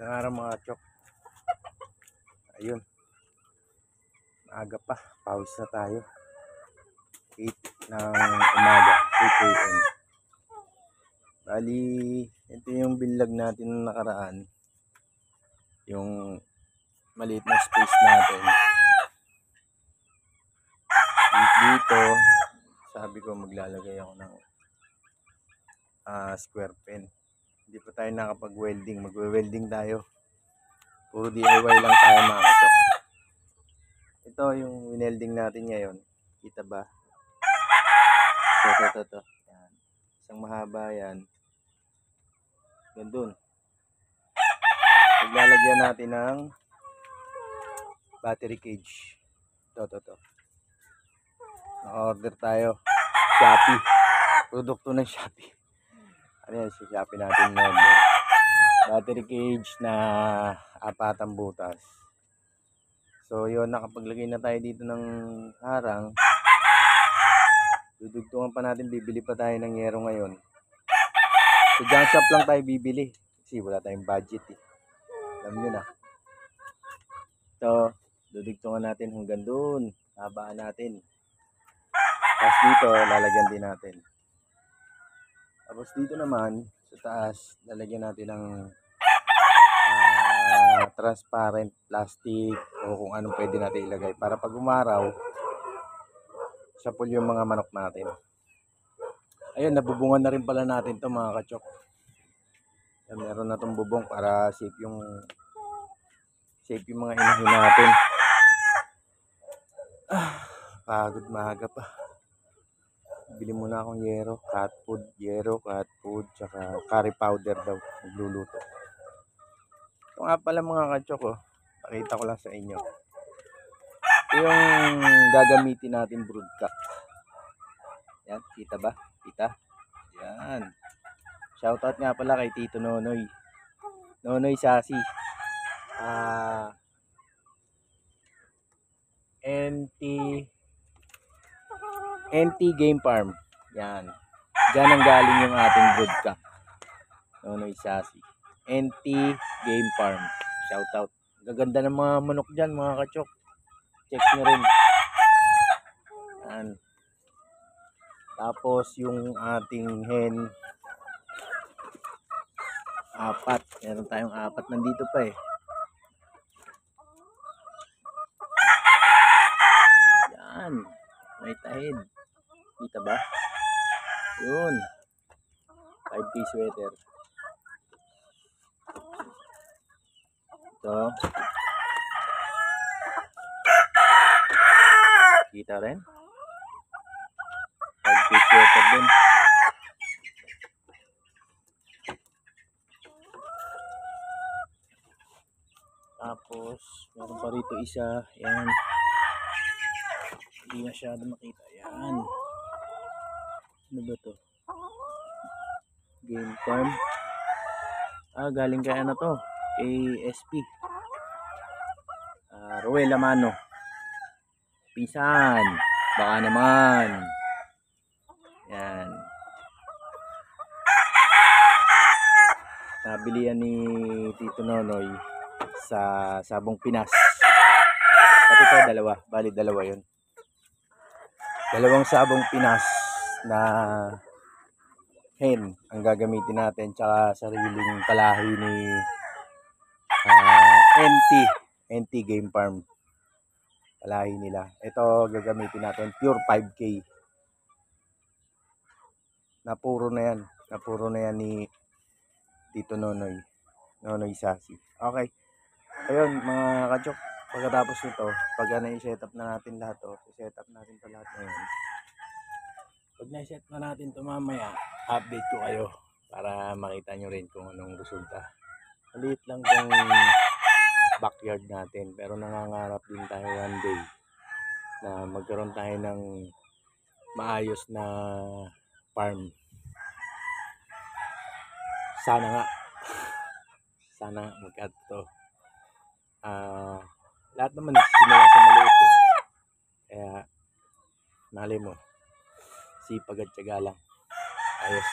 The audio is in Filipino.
Magandang araw mga chok. Ayun, maaga pa, pause na tayo. 8 ng umaga, 8 AM. Bali, ito yung binlog natin nung nakaraan. Yung maliit na space natin. Dito, sabi ko maglalagay ako ng square pen. Hindi pa tayo nakapag-welding. Magwe-welding tayo. Puro DIY lang tayo mga kachok. Ito yung winelding natin ngayon. Kita ba? Ito. Yan. Isang mahaba yan. Gandun. Maglalagyan natin ng battery cage. Ito. Na-order tayo. Shopee. Produkto ng Shopee. Ano yan? Si Shopee natin number. Battery cage na 4 butas. So yun, nakapaglagay na tayo dito ng harang. Dudugtungan pa natin, bibili pa tayo ng yero ngayon. So junk shop lang tayo bibili. Kasi wala tayong budget eh. Alam nyo na. So, dudugtungan natin hanggang doon. Habaan natin. Tapos dito, lalagyan din natin. Tapos dito naman, sa taas, lalagyan natin ng transparent plastic o kung anong pwede natin ilagay para pag umaraw sapul yung mga manok natin. Ayun, nabubungan na rin pala natin to mga kachok. Meron na tong bubong para safe yung mga inahin natin. Pagod maaga pa. Bili muna akong cat food, tsaka curry powder daw. Nagluluto. Ito nga pala mga kachok, pakita ko lang sa inyo. Ito yung gagamitin natin broodcock. Yan, kita ba? Kita? Yan. Shoutout nga pala kay Tito Nonoy. Nonoy Sasi. NT Game Farm. Yan. Diyan ang galing yung ating broodcock. Nonoy Sasi. NT Game Farm. Shoutout. Gaganda ng mga manok dyan mga kachok. Check nyo rin. Yan. Tapos yung ating hen. 4. Meron tayong 4. Nandito pa eh. Yan. May tahid. Kita ba? Yun. 5-piece sweater. Ito. Kita rin. 5-piece sweater din. Tapos, meron pa rito isa. Yan. Hindi masyado makita. Yan. Ano ba to? Game Farm. Galing kay ano to? Kay SP. Ruel Amano. Pisan. Baka naman. Yan. Nabili yan ni Tito Nonoy sa Sabong Pinas. At ito dalawa. Bali dalawa yun. Dalawang Sabong Pinas na hen ang gagamitin natin. Tsaka sariling palahi ni NT Game Farm. Palahi nila. Ito gagamitin natin. Pure 5K. Napuro na yan ni Tito Nonoy. Nonoy Sasi. Okay. Ayun mga kachok. Pagkatapos nito, pag na-set up na natin lahat to, set up natin to lahat ngayon. Pag na-set na natin to mamaya, update ko kayo para makita nyo rin kung anong resulta. Maliit lang tong backyard natin, pero nangangarap din tayo one day na magkaroon tayo ng maayos na farm. Sana nga magkato. Lahat naman simula sa maliit eh. Kaya malay mo, sipag at tiyaga lang. Ayos.